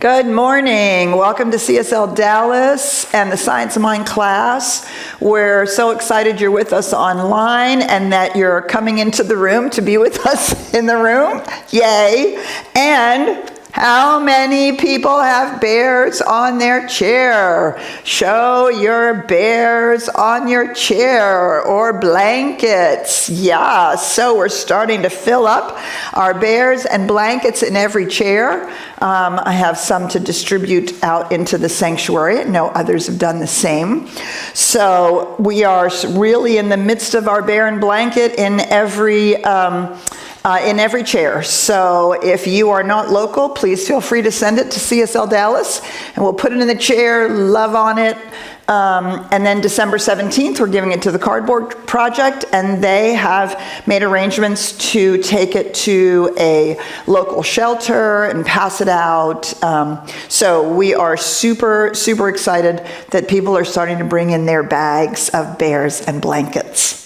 Good morning. Welcome to CSLDallas and the Science of Mind class. We're so excited you're with us online and that you're coming into the room to be with us in the room. Yay. And how many people have bears on their chair? Show your bears on your chair or blankets. Yeah, so we're starting to fill up our bears and blankets in every chair. I have some to distribute out into the sanctuary. I know others have done the same. So we are really in the midst of our bear and blanket in every chair. So if you are not local, please feel free to send it to CSL Dallas, and we'll put it in the chair, love on it. And then December 17th, we're giving it to the Cardboard Project, and they have made arrangements to take it to a local shelter and pass it out. So we are super, super excited that people are starting to bring in their bags of bears and blankets.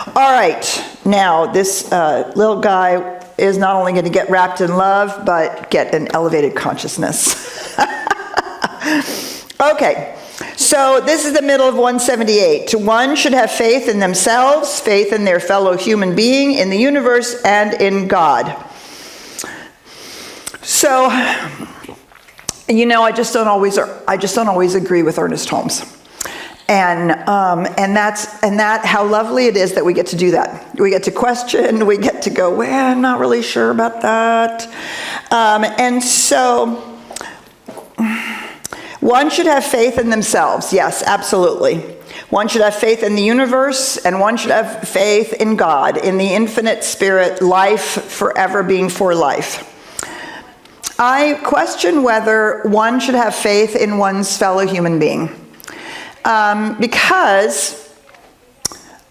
All right, now this little guy is not only going to get wrapped in love, but get an elevated consciousness. Okay. So this is the middle of 178. One should have faith in themselves, faith in their fellow human being, in the universe, and in God. So, you know, I just don't always agree with Ernest Holmes. And that how lovely it is that we get to do that. We get to question, we get to go, well, I'm not really sure about that. And so one should have faith in themselves. Yes, absolutely. One should have faith in the universe, and one should have faith in God, in the infinite spirit, life forever being for life. I question whether one should have faith in one's fellow human being. Because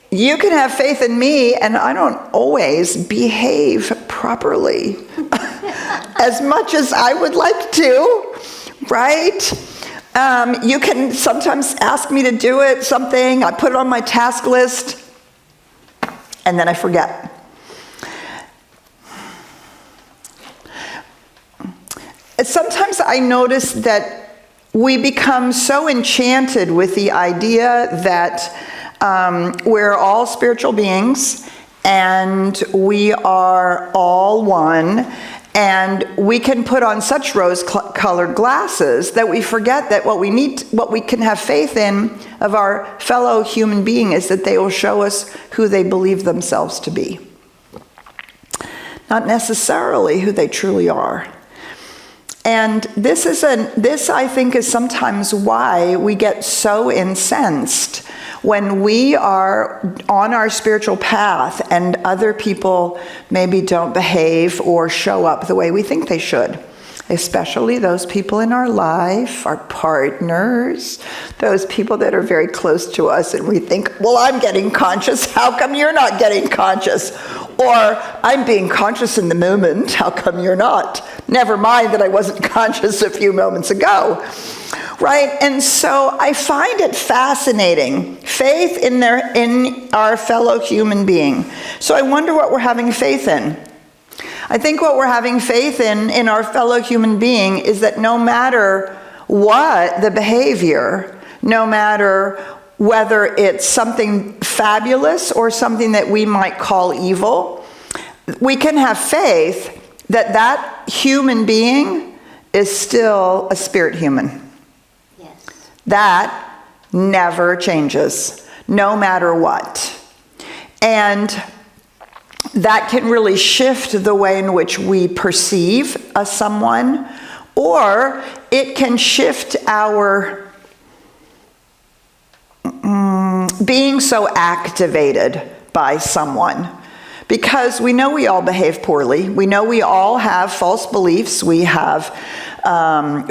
you can have faith in me, and I don't always behave properly as much as I would like to, right? You can sometimes ask me to do something, I put it on my task list, and then I forget. Sometimes I notice that we become so enchanted with the idea that we're all spiritual beings and we are all one, and we can put on such rose-colored glasses that we forget that what we can have faith in of our fellow human being is that they will show us who they believe themselves to be, not necessarily who they truly are. And this I think is sometimes why we get so incensed when we are on our spiritual path and other people maybe don't behave or show up the way we think they should. Especially those people in our life, our partners, those people that are very close to us, and we think, well, I'm getting conscious, how come you're not getting conscious? Or, I'm being conscious in the moment, how come you're not? Never mind that I wasn't conscious a few moments ago, right? And so I find it fascinating, faith in our fellow human being. So I wonder what we're having faith in. I think what we're having faith in our fellow human being is that no matter what the behavior, no matter whether it's something fabulous or something that we might call evil, we can have faith that that human being is still a spirit human. Yes. That never changes, no matter what. And that can really shift the way in which we perceive someone, or it can shift our being so activated by someone. Because we know we all behave poorly. We know we all have false beliefs. We have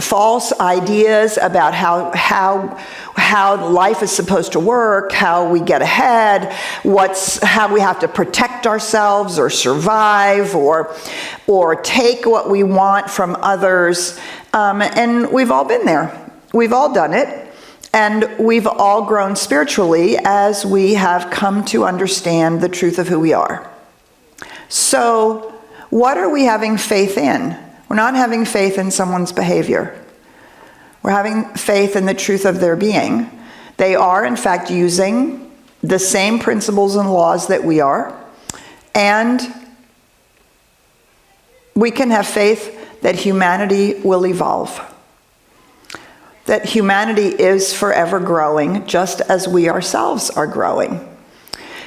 false ideas about how life is supposed to work, how we get ahead, how we have to protect ourselves or survive or take what we want from others. And we've all been there. We've all done it. And we've all grown spiritually as we have come to understand the truth of who we are. So what are we having faith in? We're not having faith in someone's behavior. We're having faith in the truth of their being. They are, in fact, using the same principles and laws that we are. And we can have faith that humanity will evolve. That humanity is forever growing, just as we ourselves are growing.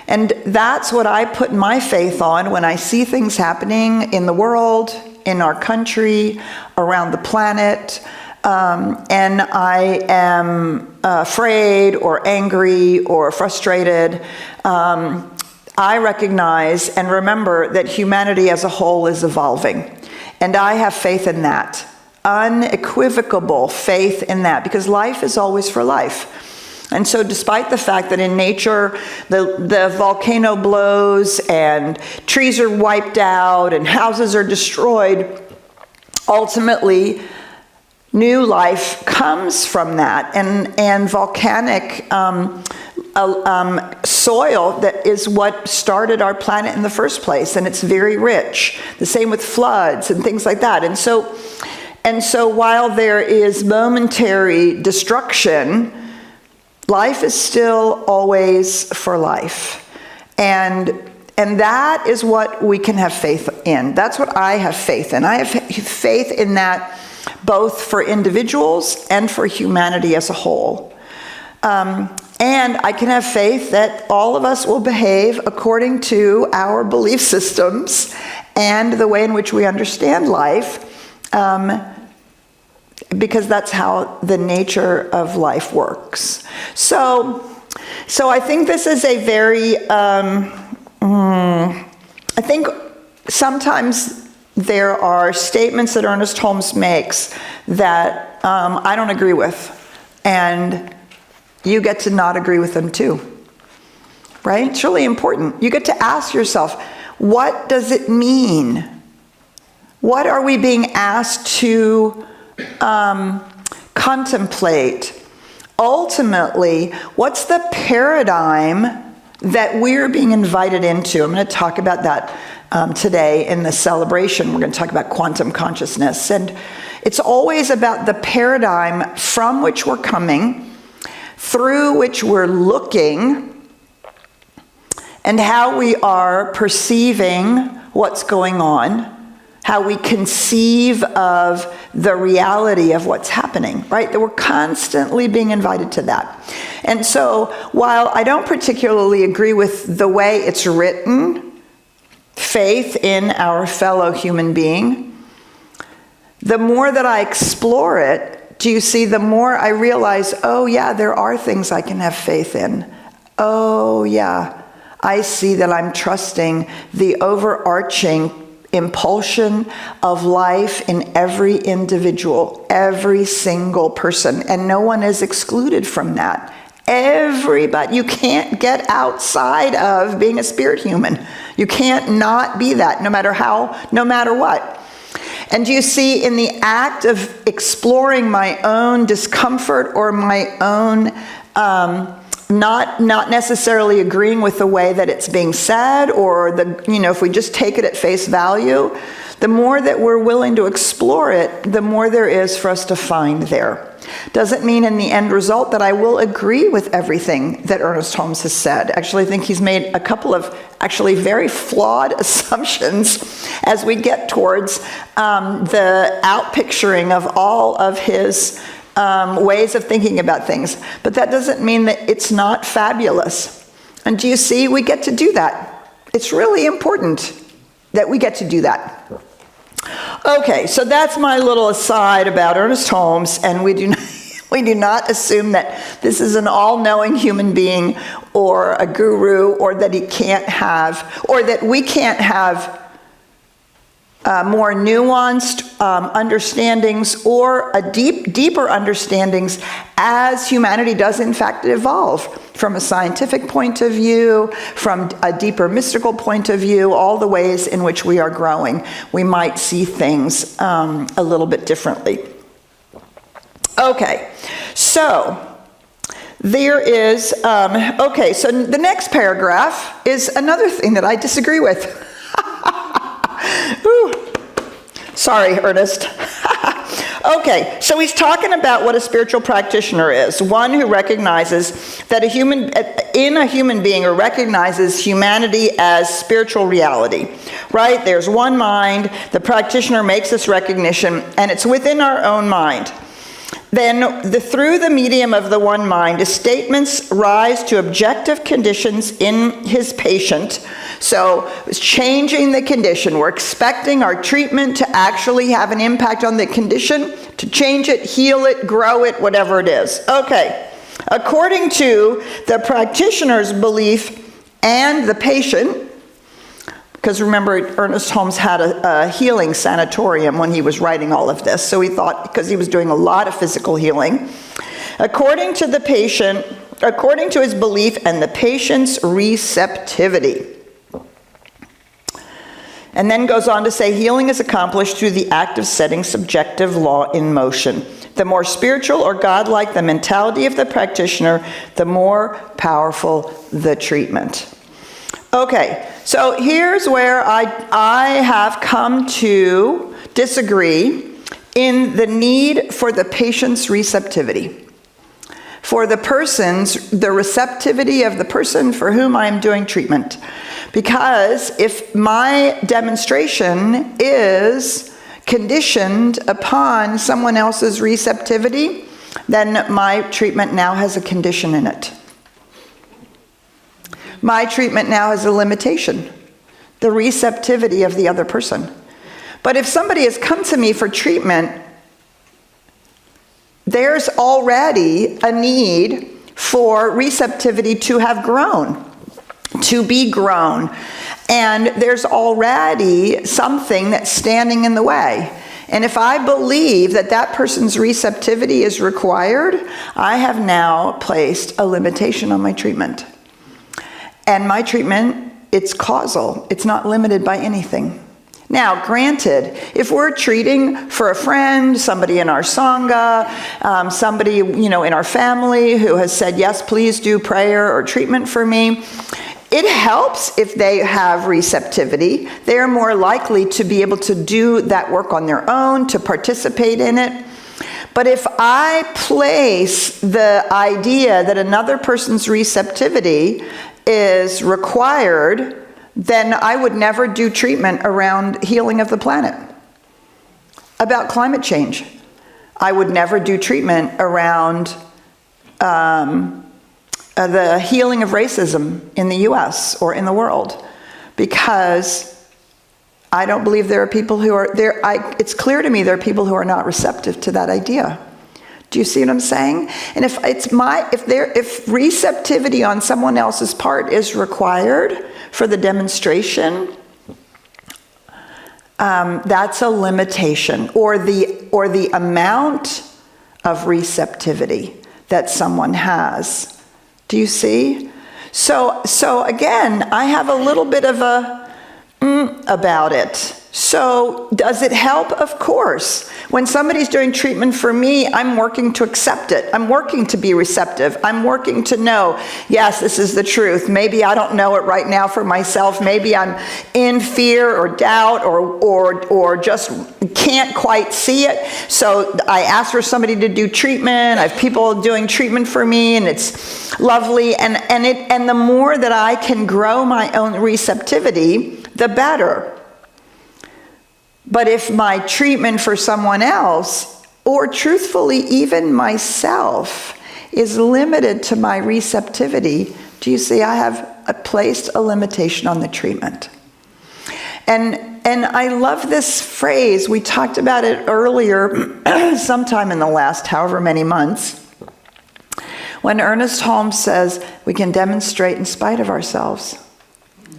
And that's what I put my faith on when I see things happening in the world, in our country, around the planet, and I am afraid or angry or frustrated. I recognize and remember that humanity as a whole is evolving. And I have faith in that. Unequivocal faith in that, because life is always for life. And so despite the fact that in nature the volcano blows and trees are wiped out and houses are destroyed, ultimately new life comes from that. And volcanic soil that is what started our planet in the first place, and it's very rich. The same with floods and things like that. And so while there is momentary destruction, life is still always for life. And that is what we can have faith in. That's what I have faith in. I have faith in that both for individuals and for humanity as a whole. And I can have faith that all of us will behave according to our belief systems and the way in which we understand life, because that's how the nature of life works. So I think this is a very, I think sometimes there are statements that Ernest Holmes makes that I don't agree with, and you get to not agree with them too, right? It's really important. You get to ask yourself, what does it mean? What are we being asked to contemplate? Ultimately, what's the paradigm that we're being invited into? I'm going to talk about that today in the celebration. We're going to talk about quantum consciousness. And it's always about the paradigm from which we're coming, through which we're looking, and how we are perceiving what's going on, how we conceive of the reality of what's happening, right? That we're constantly being invited to that. And so while I don't particularly agree with the way it's written, faith in our fellow human being, the more that I explore it, do you see, the more I realize, oh yeah, there are things I can have faith in. Oh yeah, I see that I'm trusting the overarching impulsion of life in every individual, every single person, and no one is excluded from that. Everybody, you can't get outside of being a spirit human. You can't not be that, no matter how, no matter what. And you see, in the act of exploring my own discomfort or my own not necessarily agreeing with the way that it's being said, or if we just take it at face value, the more that we're willing to explore it, the more there is for us to find there. Doesn't mean in the end result that I will agree with everything that Ernest Holmes has said. Actually, I think he's made a couple of actually very flawed assumptions as we get towards the outpicturing of all of his ways of thinking about things. But that doesn't mean that it's not fabulous. And do you see, we get to do that. It's really important that we get to do that. Okay, so that's my little aside about Ernest Holmes, and we do not assume that this is an all-knowing human being or a guru, or that he can't have, or that we can't have more nuanced understandings or a deeper understandings as humanity does in fact evolve from a scientific point of view, from a deeper mystical point of view, all the ways in which we are growing. We might see things a little bit differently. Okay, so there is, okay, so the next paragraph is another thing that I disagree with. Sorry, Ernest. Okay, so he's talking about what a spiritual practitioner is. One who recognizes that in a human being, or recognizes humanity as spiritual reality, right? There's one mind, the practitioner makes this recognition, and it's within our own mind. Then, through the medium of the one mind, his statements rise to objective conditions in his patient. So, it's changing the condition. We're expecting our treatment to actually have an impact on the condition, to change it, heal it, grow it, whatever it is. Okay. According to the practitioner's belief and the patient, because remember, Ernest Holmes had a healing sanatorium when he was writing all of this. So he thought, because he was doing a lot of physical healing, according to the patient, according to his belief and the patient's receptivity. And then goes on to say, healing is accomplished through the act of setting subjective law in motion. The more spiritual or godlike the mentality of the practitioner, the more powerful the treatment. Okay, so here's where I have come to disagree in the need for the patient's receptivity. For the receptivity of the person for whom I'm doing treatment. Because if my demonstration is conditioned upon someone else's receptivity, then my treatment now has a condition in it. My treatment now has a limitation, the receptivity of the other person. But if somebody has come to me for treatment, there's already a need for receptivity to have grown, to be grown. And there's already something that's standing in the way. And if I believe that that person's receptivity is required, I have now placed a limitation on my treatment. And my treatment, it's causal. It's not limited by anything. Now, granted, if we're treating for a friend, somebody in our Sangha, somebody, in our family who has said, yes, please do prayer or treatment for me, it helps if they have receptivity. They're more likely to be able to do that work on their own, to participate in it. But if I place the idea that another person's receptivity is required, then I would never do treatment around healing of the planet. About climate change, I would never do treatment around the healing of racism in the US or in the world, because I don't believe there are people who are there. It's clear to me there are people who are not receptive to that idea. Do you see what I'm saying? And if receptivity on someone else's part is required for the demonstration, that's a limitation, or the amount of receptivity that someone has. Do you see? So again, I have a little bit of a about it. So does it help? Of course. When somebody's doing treatment for me, I'm working to accept it. I'm working to be receptive. I'm working to know, yes, this is the truth. Maybe I don't know it right now for myself. Maybe I'm in fear or doubt or just can't quite see it. So I ask for somebody to do treatment. I have people doing treatment for me, and it's lovely. And the more that I can grow my own receptivity, the better. But if my treatment for someone else, or truthfully even myself, is limited to my receptivity, do you see I have placed a limitation on the treatment? And I love this phrase. We talked about it earlier, sometime in the last however many months, when Ernest Holmes says we can demonstrate in spite of ourselves,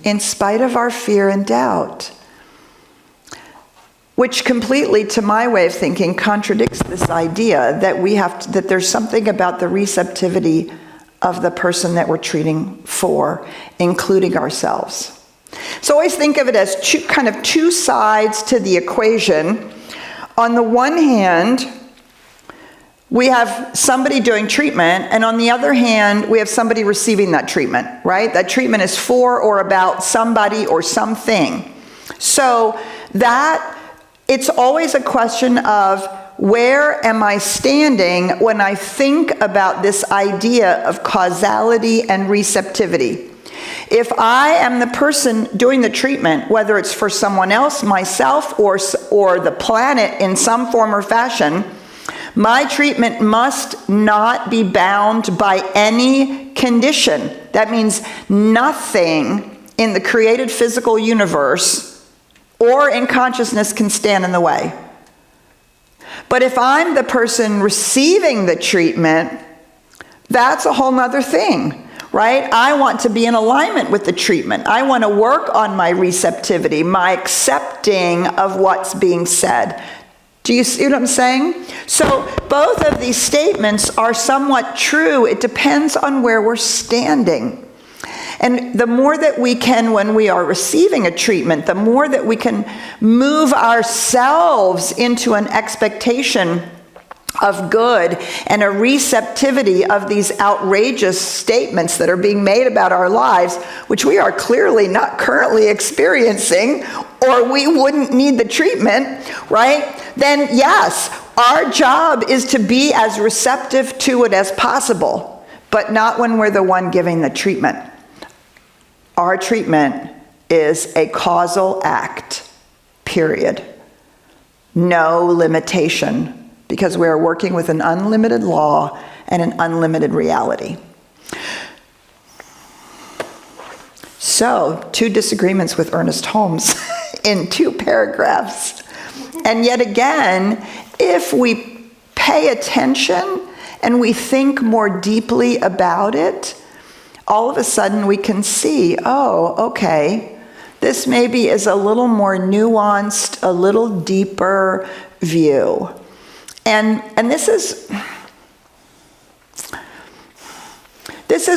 in spite of our fear and doubt. Which completely, to my way of thinking, contradicts this idea that that there's something about the receptivity of the person that we're treating for, including ourselves. So always think of it as two sides to the equation. On the one hand, we have somebody doing treatment, and on the other hand, we have somebody receiving that treatment, right? That treatment is for or about somebody or something. So that it's always a question of where am I standing when I think about this idea of causality and receptivity. If I am the person doing the treatment, whether it's for someone else, myself, or the planet in some form or fashion, my treatment must not be bound by any condition. That means nothing in the created physical universe or in consciousness can stand in the way. But if I'm the person receiving the treatment, that's a whole nother thing, right? I want to be in alignment with the treatment. I want to work on my receptivity, my accepting of what's being said. Do you see what I'm saying? So both of these statements are somewhat true. It depends on where we're standing. And the more that we can, when we are receiving a treatment, the more that we can move ourselves into an expectation of good and a receptivity of these outrageous statements that are being made about our lives, which we are clearly not currently experiencing, or we wouldn't need the treatment, right? Then yes, our job is to be as receptive to it as possible, but not when we're the one giving the treatment. Our treatment is a causal act, period. No limitation, because we are working with an unlimited law and an unlimited reality. So, 2 disagreements with Ernest Holmes in 2 paragraphs. And yet again, if we pay attention and we think more deeply about it, all of a sudden we can see, oh, okay, this maybe is a little more nuanced, a little deeper view. And this is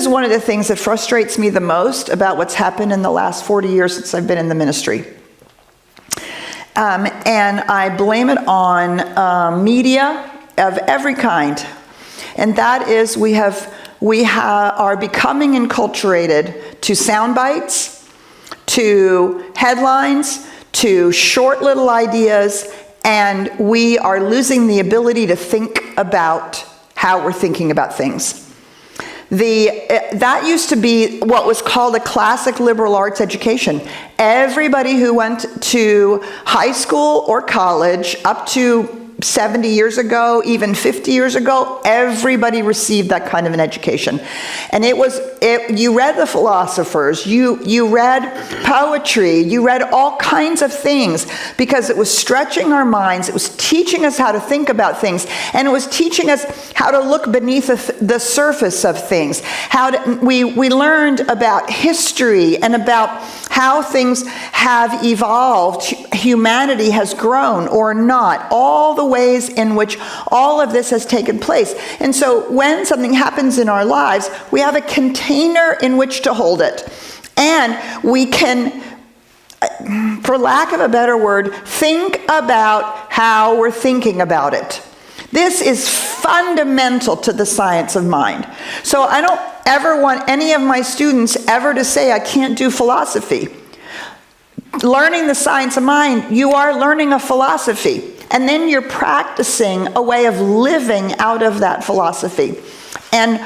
one of the things that frustrates me the most about what's happened in the last 40 years since I've been in the ministry. And I blame it on media of every kind. And that is we are becoming enculturated to sound bites, to headlines, to short little ideas, and we are losing the ability to think about how we're thinking about things. That used to be what was called a classic liberal arts education. Everybody who went to high school or college up to 70 years ago, even 50 years ago, everybody received that kind of an education. And you read the philosophers, you read poetry, you read all kinds of things, because it was stretching our minds, it was teaching us how to think about things, and it was teaching us how to look beneath the surface of things. We learned about history and about how things have evolved, humanity has grown or not, all the ways in which all of this has taken place. And so when something happens in our lives, we have a container in which to hold it. And we can, for lack of a better word, think about how we're thinking about it. This is fundamental to the science of mind. So I don't ever want any of my students ever to say I can't do philosophy. Learning the science of mind, you are learning a philosophy. And then you're practicing a way of living out of that philosophy. And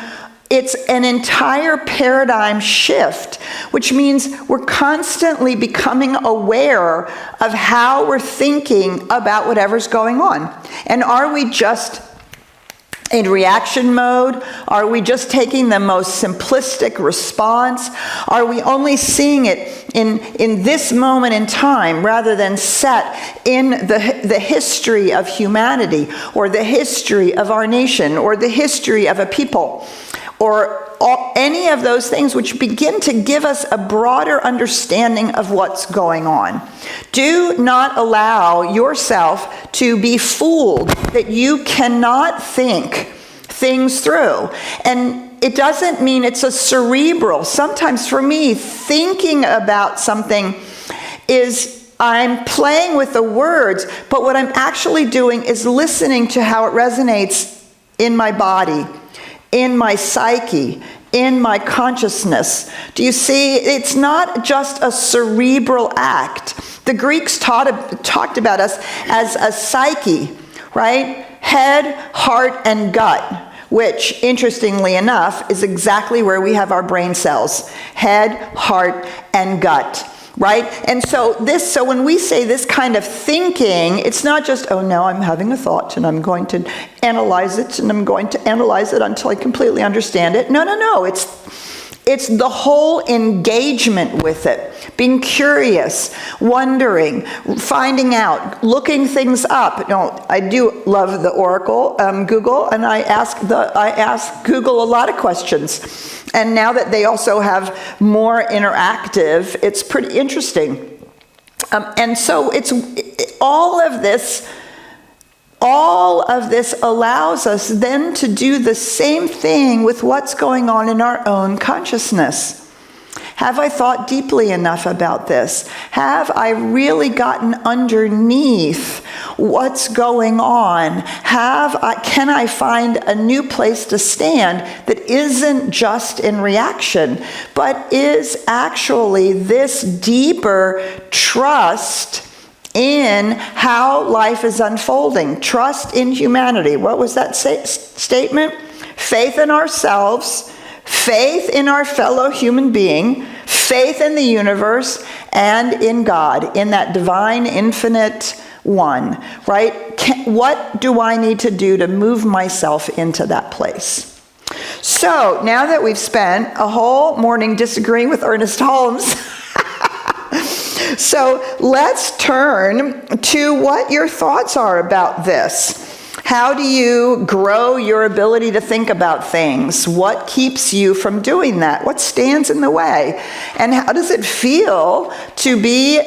it's an entire paradigm shift, which means we're constantly becoming aware of how we're thinking about whatever's going on. And are we just in reaction mode? Are we just taking the most simplistic response? Are we only seeing it in this moment in time rather than set in the history of humanity, or the history of our nation, or the history of a people, or any of those things which begin to give us a broader understanding of what's going on? Do not allow yourself to be fooled that you cannot think things through. And it doesn't mean it's a cerebral. Sometimes for me, thinking about something is I'm playing with the words, but what I'm actually doing is listening to how it resonates in my body, in my psyche, in my consciousness. Do you see? It's not just a cerebral act. The Greeks talked about us as a psyche, right? Head, heart, and gut, which, interestingly enough, is exactly where we have our brain cells. Head, heart, and gut. Right? And so when we say this kind of thinking, it's not just, oh, now I'm having a thought and I'm going to analyze it and I'm going to analyze it until I completely understand it. No. It's the whole engagement with it, being curious, wondering, finding out, looking things up. You know, I do love the Oracle, Google, and I ask Google a lot of questions. And now that they also have more interactive, it's pretty interesting. And so all of this allows us then to do the same thing with what's going on in our own consciousness. Have I thought deeply enough about this? Have I really gotten underneath what's going on? Can I find a new place to stand that isn't just in reaction, but is actually this deeper trust in how life is unfolding, trust in humanity? What was that statement? Faith in ourselves, faith in our fellow human being, faith in the universe, and in God, in that divine, infinite one, right? What do I need to do to move myself into that place? So now that we've spent a whole morning disagreeing with Ernest Holmes, so let's turn to what your thoughts are about this. How do you grow your ability to think about things? What keeps you from doing that? What stands in the way? And how does it feel to be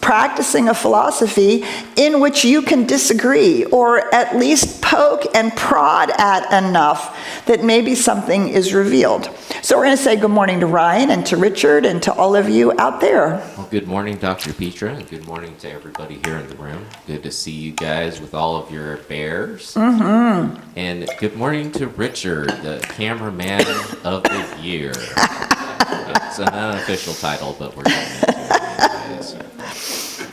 practicing a philosophy in which you can disagree, or at least poke and prod at enough that maybe something is revealed? So we're going to say good morning to Ryan and to Richard and to all of you out there. Well, good morning, Dr. Petra, and good morning to everybody here in the room. Good to see you guys with all of your bears. Mm-hmm. And good morning to Richard, the cameraman of the year. It's an unofficial title, but we're getting into it anyways.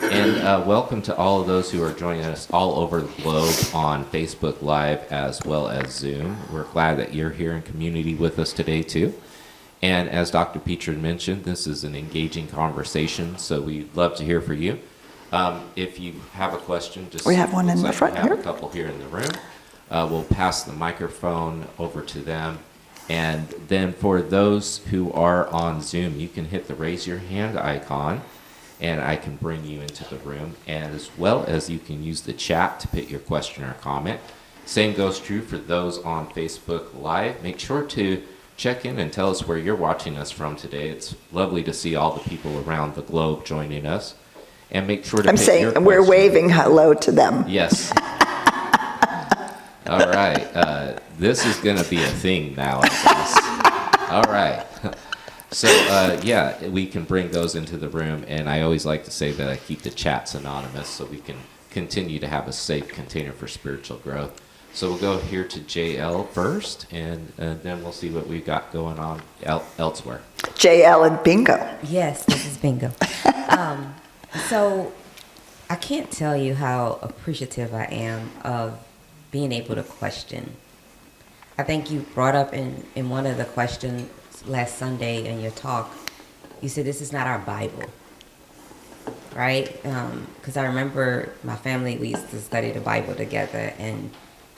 And welcome to all of those who are joining us all over the globe on Facebook Live as well as Zoom. We're glad that you're here in community with us today too. And as Dr. Petra mentioned, this is an engaging conversation, so we'd love to hear from you. If you have a question, just we have one in the front here. We have a couple here in the room. We'll pass the microphone over to them. And then for those who are on Zoom, you can hit the raise your hand icon, and I can bring you into the room. And as well as you can use the chat to put your question or comment. Same goes true for those on Facebook Live. Make sure to check in and tell us where you're watching us from today. It's lovely to see all the people around the globe joining us. And make sure to I'm saying we're waving hello to them. Yes. All right. This is going to be a thing now, I guess. All right. So, yeah, we can bring those into the room. And I always like to say that I keep the chats anonymous so we can continue to have a safe container for spiritual growth. So we'll go here to JL first, and then we'll see what we've got going on elsewhere. JL and bingo. Yes, this is bingo. So I can't tell you how appreciative I am of being able to question. I think you brought up in one of the questions last Sunday in your talk, you said this is not our Bible, right? Because I remember my family, we used to study the Bible together, and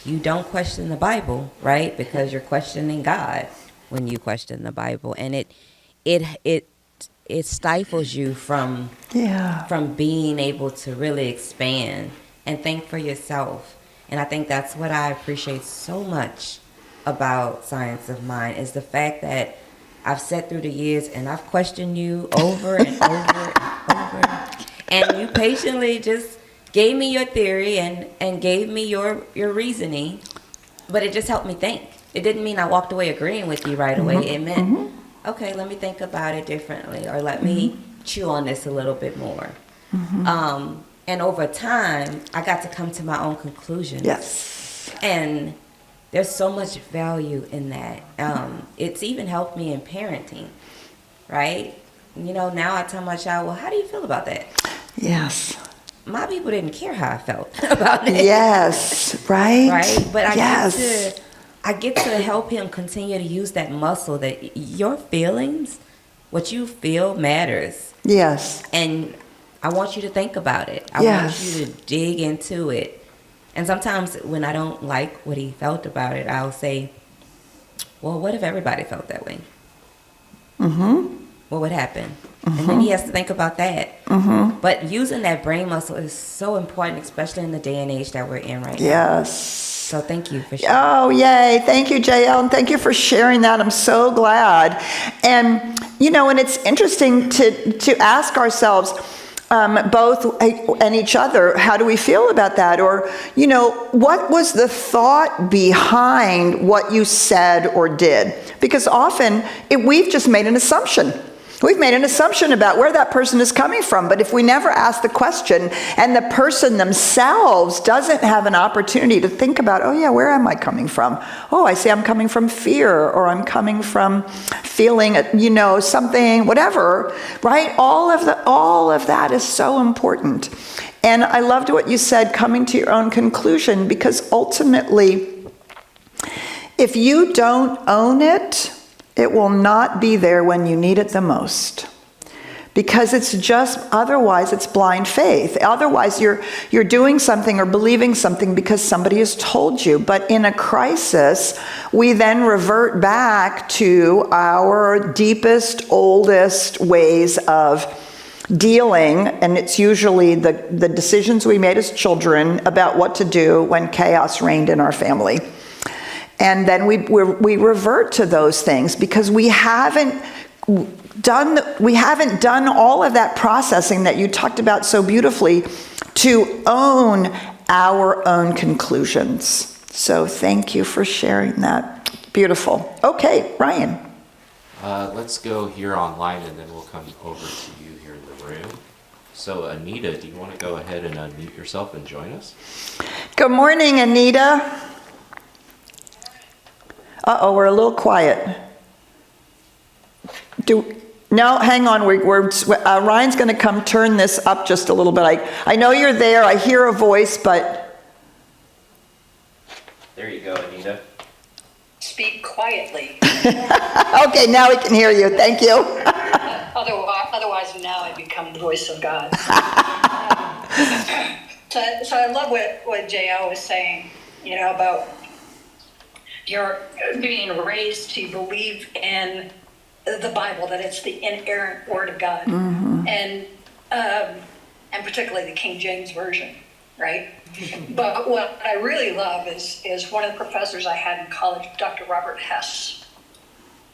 you don't question the Bible, right? Because you're questioning God when you question the Bible, and it stifles you from being able to really expand and think for yourself. And I think that's what I appreciate so much about Science of Mind, is the fact that I've sat through the years and I've questioned you over and over and over, and you patiently just gave me your theory and gave me your reasoning, but it just helped me think. It didn't mean I walked away agreeing with you right away. It meant, okay, let me think about it differently, or let me chew on this a little bit more. And over time, I got to come to my own conclusions. Yes. And there's so much value in that. It's even helped me in parenting, right? You know, now I tell my child, well, how do you feel about that? Yes. My people didn't care how I felt about it. Yes, right? Right? But Yes. I get to help him continue to use that muscle that your feelings, what you feel matters. Yes. And I want you to think about it. I Yes. want you to dig into it. And sometimes when I don't like what he felt about it, I'll say, well, what if everybody felt that way? Mm-hmm. What would happen? Mm-hmm. And then he has to think about that. Mm-hmm. But using that brain muscle is so important, especially in the day and age that we're in right now. Yes. So thank you for sharing. Oh, yay. Thank you, JL, and thank you for sharing that. I'm so glad. And, you know, and it's interesting to ask ourselves, both and each other, how do we feel about that? Or, you know, what was the thought behind what you said or did? Because often we've just made an assumption. We've made an assumption about where that person is coming from, but if we never ask the question and the person themselves doesn't have an opportunity to think about, oh yeah, where am I coming from? Oh, I see I'm coming from fear, or I'm coming from feeling, you know, something, whatever, right? All of that is so important. And I loved what you said, coming to your own conclusion, because ultimately, if you don't own it, it will not be there when you need it the most. Because it's just, otherwise it's blind faith. Otherwise you're doing something or believing something because somebody has told you. But in a crisis, we then revert back to our deepest, oldest ways of dealing, and it's usually the decisions we made as children about what to do when chaos reigned in our family. And then we revert to those things because we haven't done all of that processing that you talked about so beautifully to own our own conclusions. So thank you for sharing that. Beautiful. Okay, Ryan. Let's go here online, and then we'll come over to you here in the room. So Anita, do you want to go ahead and unmute yourself and join us? Good morning, Anita. Uh-oh, we're a little quiet. No, hang on. Ryan's going to come turn this up just a little bit. I know you're there. I hear a voice, but... There you go, Anita. Speak quietly. Okay, now we can hear you. Thank you. Otherwise, now I become the voice of God. So I love what J.L. was saying, you know, about you're being raised to believe in the Bible, that it's the inerrant Word of God, and particularly the King James Version, right? But what I really love is one of the professors I had in college, Dr. Robert Hess.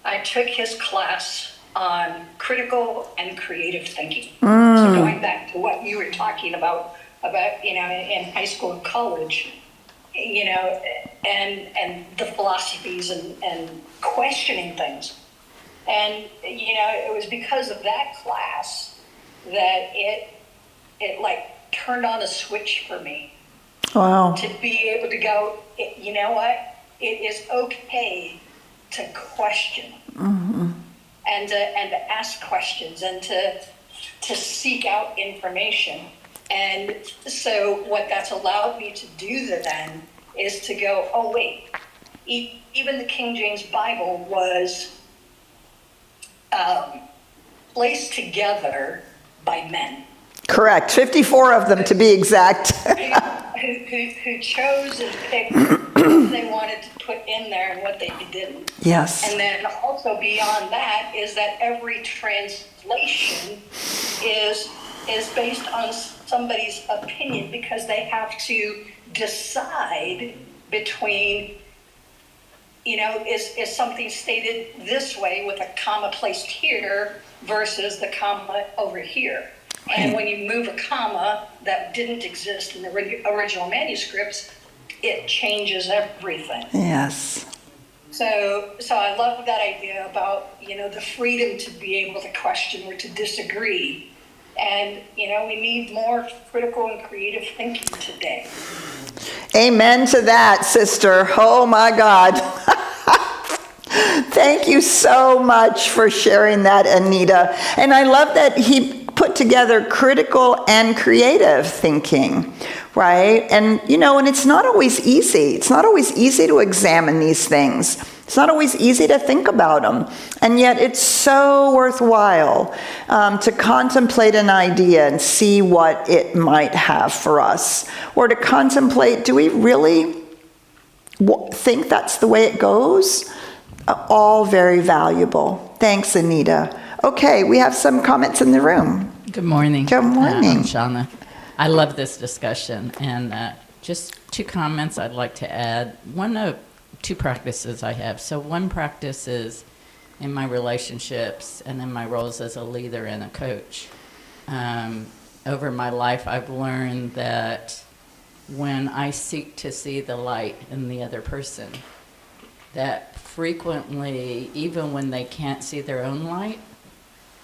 I took his class on critical and creative thinking. So going back to what you were talking about you know, in high school and college, you know, and the philosophies and questioning things. And, you know, it was because of that class that it like turned on a switch for me. Wow. To be able to go, you know what? It is okay to question and to ask questions and to seek out information. And so what that's allowed me to do then is to go, oh, wait, even the King James Bible was placed together by men. Correct. 54 of them to be exact. who chose and picked what they wanted to put in there and what they didn't. Yes. And then also beyond that is that every translation is based on somebody's opinion, because they have to decide between, you know, is something stated this way with a comma placed here versus the comma over here. And when you move a comma that didn't exist in the original manuscripts, it changes everything. Yes. So I love that idea about, you know, the freedom to be able to question or to disagree. And, you know, we need more critical and creative thinking today. Amen to that, sister. Oh my God. Thank you so much for sharing that, Anita. And I love that he put together critical and creative thinking, right? And, and it's not always easy. It's not always easy to examine these things. It's not always easy to think about them. And yet it's so worthwhile to contemplate an idea and see what it might have for us. Or to contemplate, do we really think that's the way it goes? All very valuable. Thanks, Anita. Okay, we have some comments in the room. Good morning. Good morning. I'm Shauna. I love this discussion, and just 2 comments I'd like to add. One of 2 practices I have. So one practice is in my relationships and in my roles as a leader and a coach. Over my life, I've learned that when I seek to see the light in the other person, that frequently, even when they can't see their own light,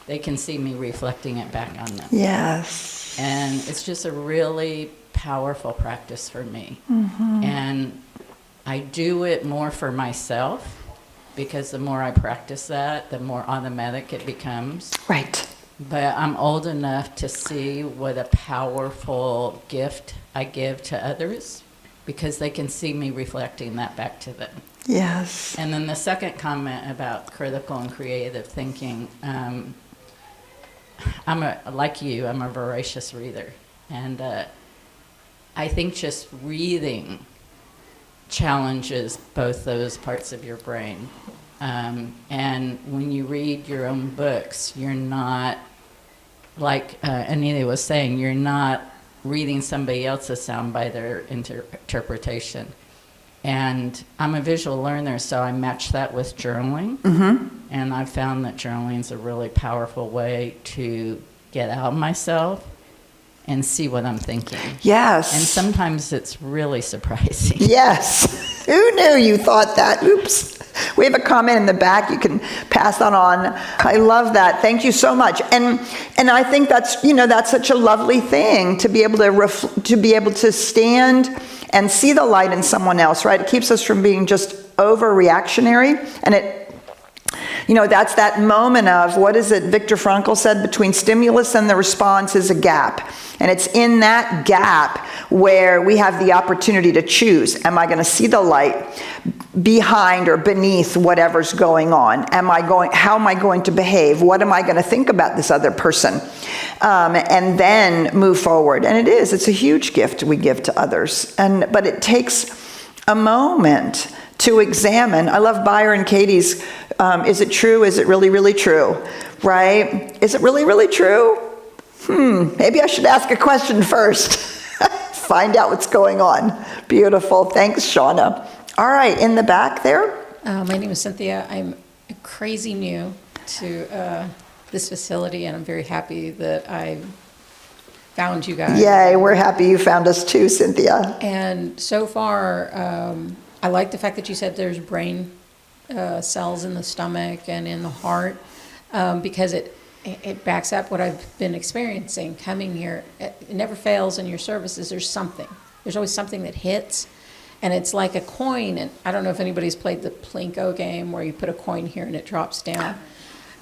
they can see me reflecting it back on them. Yes. And it's just a really powerful practice for me. Mm-hmm. And I do it more for myself, because the more I practice that, the more automatic it becomes. Right. But I'm old enough to see what a powerful gift I give to others, because they can see me reflecting that back to them. Yes. And then the second comment about critical and creative thinking, like you, I'm a voracious reader. And I think just reading challenges both those parts of your brain. And when you read your own books, you're not, like Anita was saying, you're not reading somebody else's sound by their interpretation. And I'm a visual learner, so I match that with journaling. Mm-hmm. And I've found that journaling is a really powerful way to get out of myself and see what I'm thinking. Yes. And sometimes it's really surprising. Yes. Who knew you thought that? Oops. We have a comment in the back. You can pass that on. I love that. Thank you so much. And I think that's, that's such a lovely thing to be able to stand and see the light in someone else, right? It keeps us from being just overreactionary. And that's that moment of, what is it Viktor Frankl said, between stimulus and the response is a gap. And it's in that gap where we have the opportunity to choose. Am I going to see the light behind or beneath whatever's going on? How am I going to behave? What am I going to think about this other person? And then move forward. And it's a huge gift we give to others. But it takes a moment to examine. I love Byron Katie's, is it true? Is it really, really true? Right? Is it really, really true? Maybe I should ask a question first. Find out what's going on. Beautiful. Thanks, Shauna. All right, in the back there. My name is Cynthia. I'm crazy new to this facility, and I'm very happy that I found you guys. Yay, we're happy you found us too, Cynthia. And so far, I like the fact that you said there's brain cells in the stomach and in the heart, because it backs up what I've been experiencing coming here. It never fails in your services. There's always something that hits, and it's like a coin. And I don't know if anybody's played the Plinko game where you put a coin here and it drops down.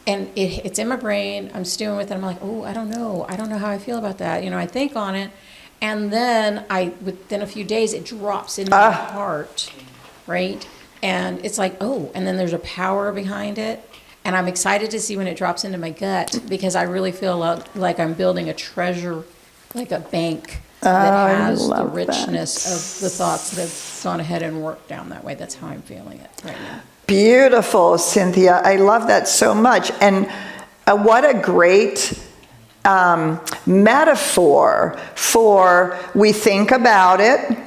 And it's in my brain. I'm stewing with it. I'm like, oh, I don't know how I feel about that. I think on it, and then within a few days it drops into my heart, right? And it's like, oh, and then there's a power behind it. And I'm excited to see when it drops into my gut, because I really feel like I'm building a treasure, like a bank that has the richness of the thoughts that have gone ahead and worked down that way. That's how I'm feeling it right now. Beautiful, Cynthia. I love that so much. And what a great metaphor for, we think about it.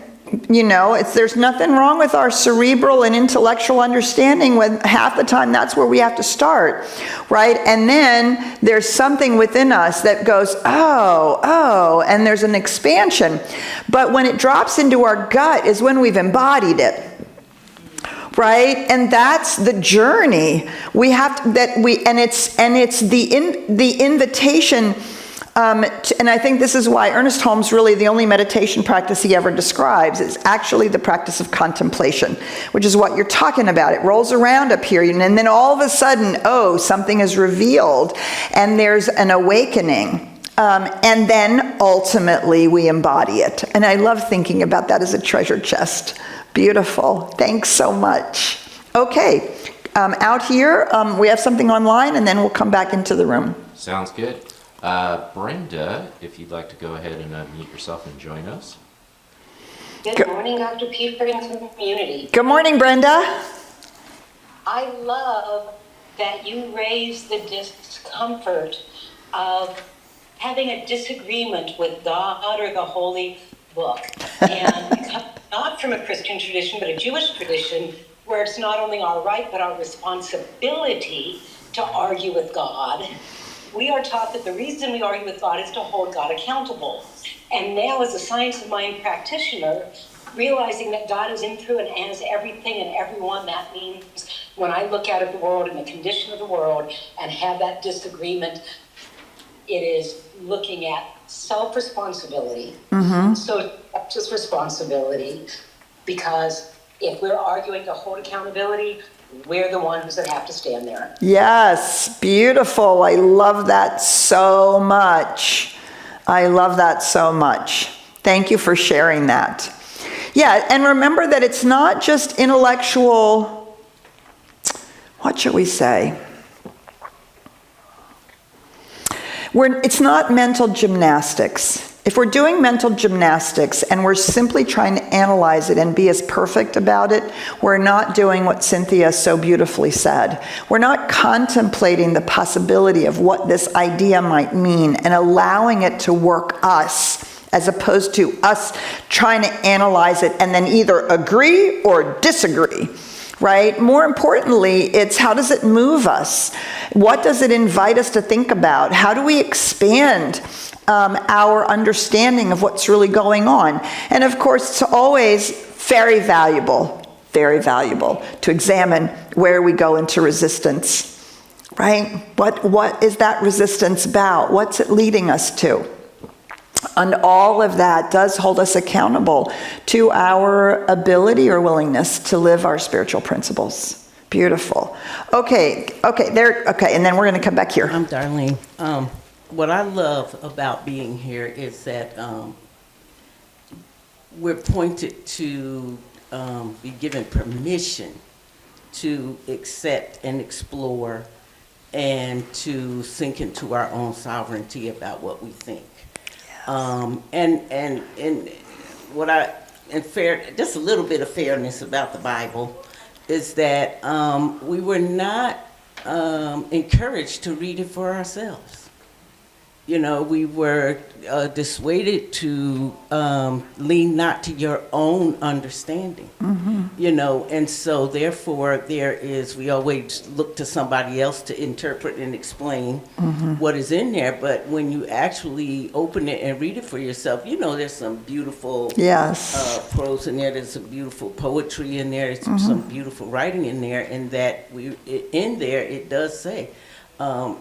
There's nothing wrong with our cerebral and intellectual understanding, when half the time that's where we have to start, right? And then there's something within us that goes, oh, and there's an expansion. But when it drops into our gut is when we've embodied it. Right? And that's the journey we have to, and it's the invitation And I think this is why Ernest Holmes, really the only meditation practice he ever describes is actually the practice of contemplation, which is what you're talking about. It rolls around up here, and then all of a sudden, oh, something is revealed, and there's an awakening. And then ultimately we embody it. And I love thinking about that as a treasure chest. Beautiful. Thanks so much. Okay, out here, we have something online, and then we'll come back into the room. Sounds good. Brenda, if you'd like to go ahead and unmute yourself and join us. Good morning, Dr. Peter and community. Good morning, Brenda. I love that you raise the discomfort of having a disagreement with God or the Holy Book. And not from a Christian tradition, but a Jewish tradition, where it's not only our right, but our responsibility to argue with God. We are taught that the reason we argue with God is to hold God accountable. And now, as a science of mind practitioner, realizing that God is in, through, and as everything and everyone, that means when I look out at the world and the condition of the world and have that disagreement, it is looking at self-responsibility, so just responsibility, because if we're arguing to hold accountability, we're the ones that have to stand there. Yes, beautiful. I love that so much. I love that so much. Thank you for sharing that. Yeah, and remember that it's not just intellectual, what should we say? It's not mental gymnastics. If we're doing mental gymnastics and we're simply trying to analyze it and be as perfect about it, we're not doing what Cynthia so beautifully said. We're not contemplating the possibility of what this idea might mean and allowing it to work us, as opposed to us trying to analyze it and then either agree or disagree. Right? More importantly, it's how does it move us? What does it invite us to think about? How do we expand our understanding of what's really going on? And of course, it's always very valuable to examine where we go into resistance, right? What is that resistance about? What's it leading us to? And all of that does hold us accountable to our ability or willingness to live our spiritual principles. Beautiful. Okay, and then we're going to come back here. I'm Darlene. What I love about being here is that we're pointed to be given permission to accept and explore and to sink into our own sovereignty about what we think. And what just a little bit of fairness about the Bible is that we were not encouraged to read it for ourselves. You know, we were dissuaded to lean not to your own understanding, you know, and so therefore we always look to somebody else to interpret and explain what is in there. But when you actually open it and read it for yourself, you know, there's some beautiful prose in there, there's some beautiful poetry in there, there's some beautiful writing in there, and that it does say,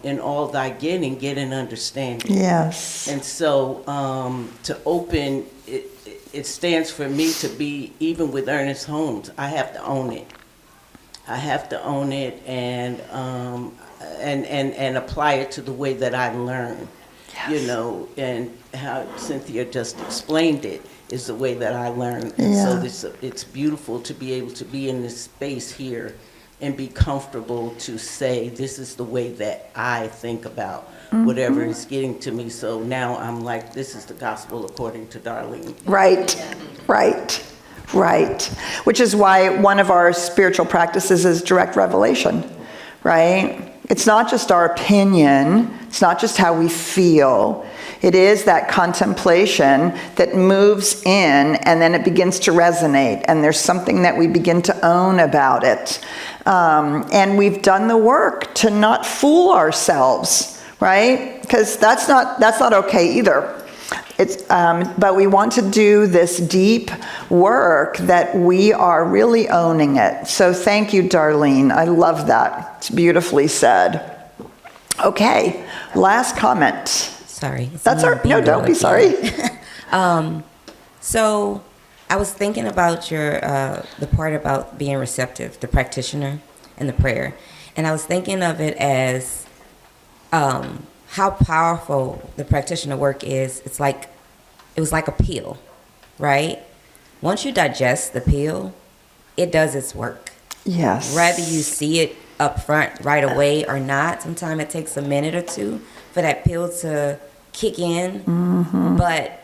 in all thy getting, get an understanding. Yes. And so to open, it stands for me to be, even with Ernest Holmes, I have to own it. I have to own it and apply it to the way that I learn. Yes. You know, and how Cynthia just explained it is the way that I learn. And so it's beautiful to be able to be in this space here and be comfortable to say, this is the way that I think about whatever is getting to me. So now I'm like, this is the gospel according to Darlene. Right. Which is why one of our spiritual practices is direct revelation, right? It's not just our opinion. It's not just how we feel. It is that contemplation that moves in and then it begins to resonate. And there's something that we begin to own about it. And we've done the work to not fool ourselves, right? Because that's not okay either. But we want to do this deep work that we are really owning it. So thank you, Darlene. I love that. It's beautifully said. Okay, last comment. Sorry. It's That's me, our, no, bingo don't be again. sorry. So I was thinking about your the part about being receptive, the practitioner and the prayer, and I was thinking of it as how powerful the practitioner work is. It was like a pill, right? Once you digest the pill, it does its work. Yes. Whether you see it up front right away or not, sometimes it takes a minute or two for that pill to kick in. Mm-hmm. But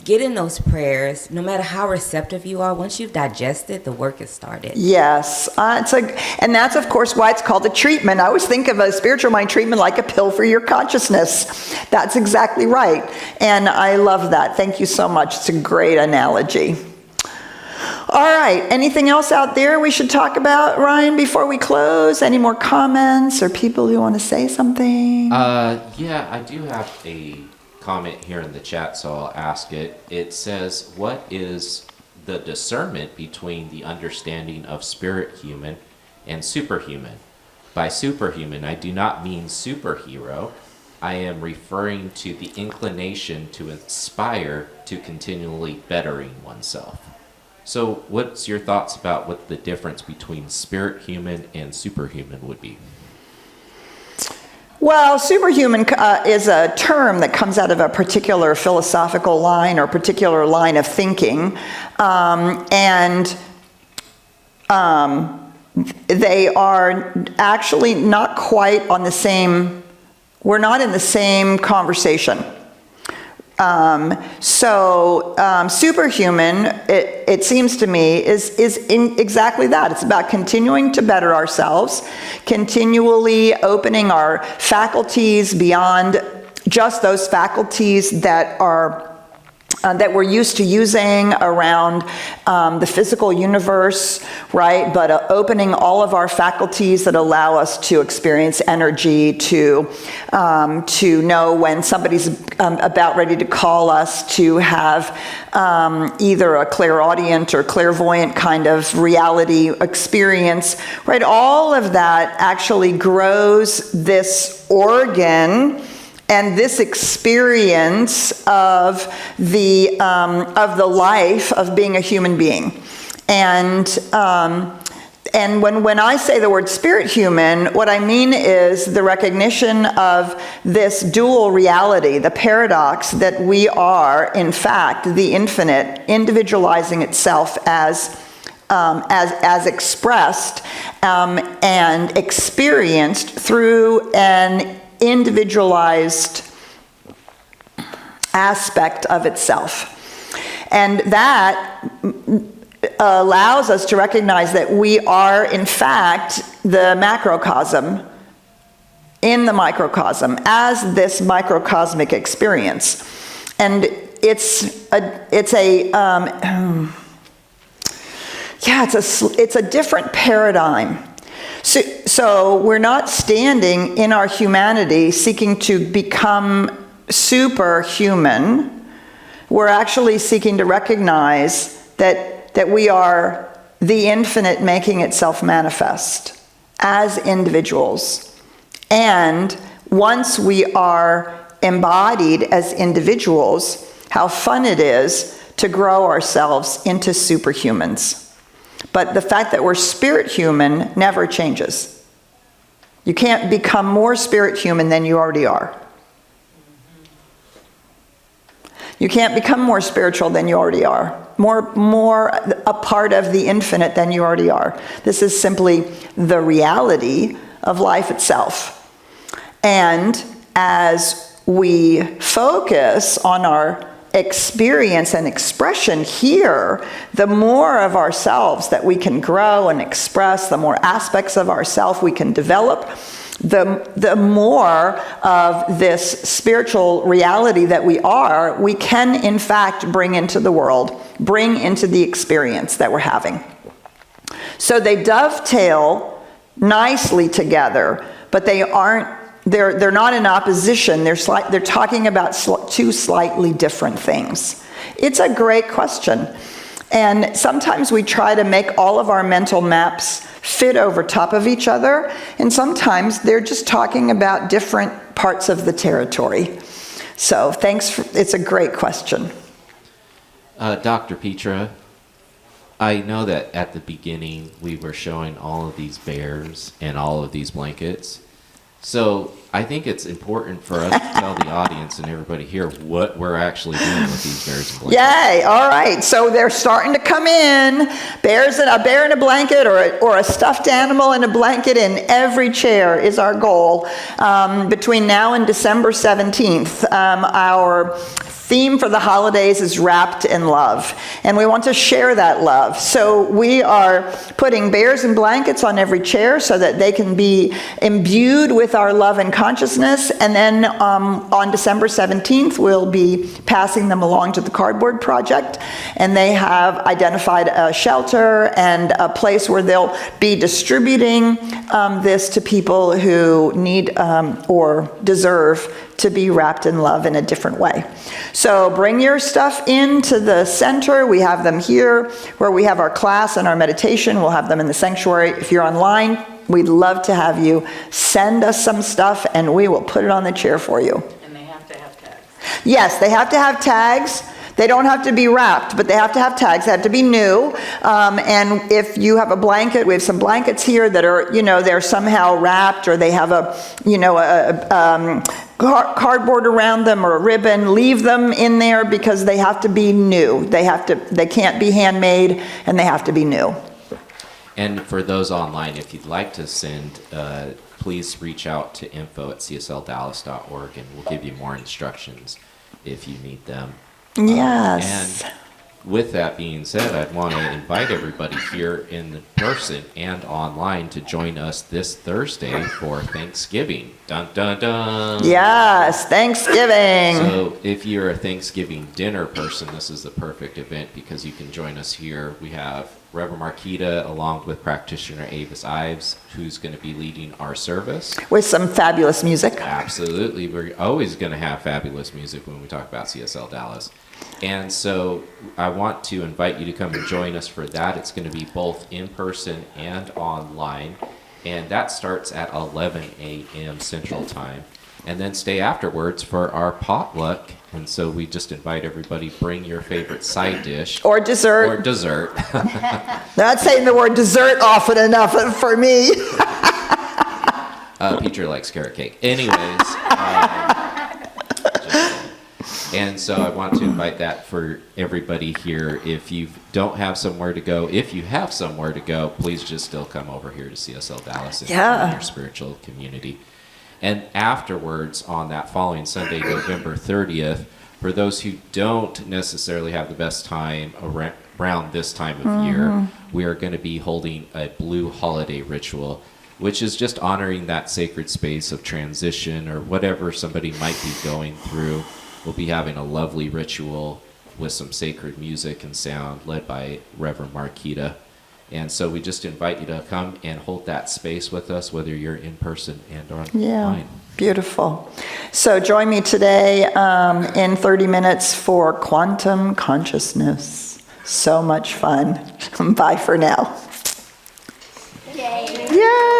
get in those prayers, no matter how receptive you are, once you've digested, the work is started. Yes, and that's of course why it's called a treatment. I always think of a spiritual mind treatment like a pill for your consciousness. That's exactly right, and I love that. Thank you so much. It's a great analogy. All right, anything else out there we should talk about, Ryan, before we close? Any more comments or people who want to say something? Yeah, I do have a comment here in the chat, so I'll ask it. It says, what is the discernment between the understanding of spirit human and superhuman? By superhuman, I do not mean superhero. I am referring to the inclination to aspire to continually bettering oneself. So what's your thoughts about what the difference between spirit human and superhuman would be? Well, superhuman is a term that comes out of a particular philosophical line or particular line of thinking. They are actually not quite on the same, we're not in the same conversation. Superhuman, it seems to me, is exactly that. It's about continuing to better ourselves, continually opening our faculties beyond just those faculties that are that we're used to using around the physical universe, right? But opening all of our faculties that allow us to experience energy, to know when somebody's about ready to call us, to have either a clairaudient or clairvoyant kind of reality experience, right? All of that actually grows this organ and this experience of the life of being a human being. And when I say the word spirit human, what I mean is the recognition of this dual reality, the paradox that we are, in fact, the infinite, individualizing itself as expressed and experienced through an individualized aspect of itself. And that allows us to recognize that we are, in fact, the macrocosm in the microcosm as this microcosmic experience. And it's a different paradigm. So we're not standing in our humanity seeking to become superhuman. We're actually seeking to recognize that we are the infinite making itself manifest as individuals. And once we are embodied as individuals, how fun it is to grow ourselves into superhumans. But the fact that we're spirit human never changes. You can't become more spirit human than you already are. You can't become more spiritual than you already are. More a part of the infinite than you already are. This is simply the reality of life itself. And as we focus on our experience and expression here, the more of ourselves that we can grow and express, the more aspects of ourself we can develop, the more of this spiritual reality that we are, we can in fact bring into the world, bring into the experience that we're having. So they dovetail nicely together, but they aren't. They're not in opposition. They're talking about two slightly different things. It's a great question. And sometimes we try to make all of our mental maps fit over top of each other. And sometimes they're just talking about different parts of the territory. So it's a great question. Dr. Petra, I know that at the beginning we were showing all of these bears and all of these blankets. So I think it's important for us to tell the audience and everybody here what we're actually doing with these bears and blankets. Yay! All right. So they're starting to come in. A bear in a blanket or a stuffed animal in a blanket in every chair is our goal. Between now and December 17th, our theme for the holidays is wrapped in love, and we want to share that love. So we are putting bears and blankets on every chair so that they can be imbued with our love and consciousness, and then on December 17th we'll be passing them along to the Cardboard Project, and they have identified a shelter and a place where they'll be distributing this to people who need or deserve to be wrapped in love in a different way. So bring your stuff into the center. We have them here where we have our class and our meditation. We'll have them in the sanctuary. If you're online, we'd love to have you send us some stuff and we will put it on the chair for you. And they have to have tags. Yes, they have to have tags. They don't have to be wrapped, but they have to have tags. They have to be new. And if you have a blanket, we have some blankets here that are, they're somehow wrapped, or they have a cardboard around them or a ribbon. Leave them in there because they have to be new. They can't be handmade, and they have to be new. And for those online, if you'd like to send, please reach out to info@CSLDallas.org, and we'll give you more instructions if you need them. Yes. And with that being said, I'd want to invite everybody here in person and online to join us this Thursday for Thanksgiving. Dun, dun, dun. Yes, Thanksgiving. So if you're a Thanksgiving dinner person, this is the perfect event because you can join us here. We have Reverend Marquita along with practitioner Avis Ives, who's going to be leading our service. With some fabulous music. Absolutely. We're always going to have fabulous music when we talk about CSL Dallas. And so I want to invite you to come and join us for that. It's going to be both in person and online. And that starts at 11 a.m. Central Time. And then stay afterwards for our potluck. And so we just invite everybody, bring your favorite side dish. Or dessert. Or dessert. Not saying the word dessert often enough for me. Peter likes carrot cake. Anyways. And so I want to invite that for everybody here. If you don't have somewhere to go, if you have somewhere to go, please just still come over here to CSL Dallas and join your spiritual community. And afterwards, on that following Sunday, November 30th, for those who don't necessarily have the best time around this time of year, we are going to be holding a blue holiday ritual, which is just honoring that sacred space of transition or whatever somebody might be going through. We'll be having a lovely ritual with some sacred music and sound led by Reverend Marquita. And so we just invite you to come and hold that space with us, whether you're in person and online. Yeah, beautiful. So join me today in 30 minutes for Quantum Consciousness. So much fun. Bye for now. Yay! Yay!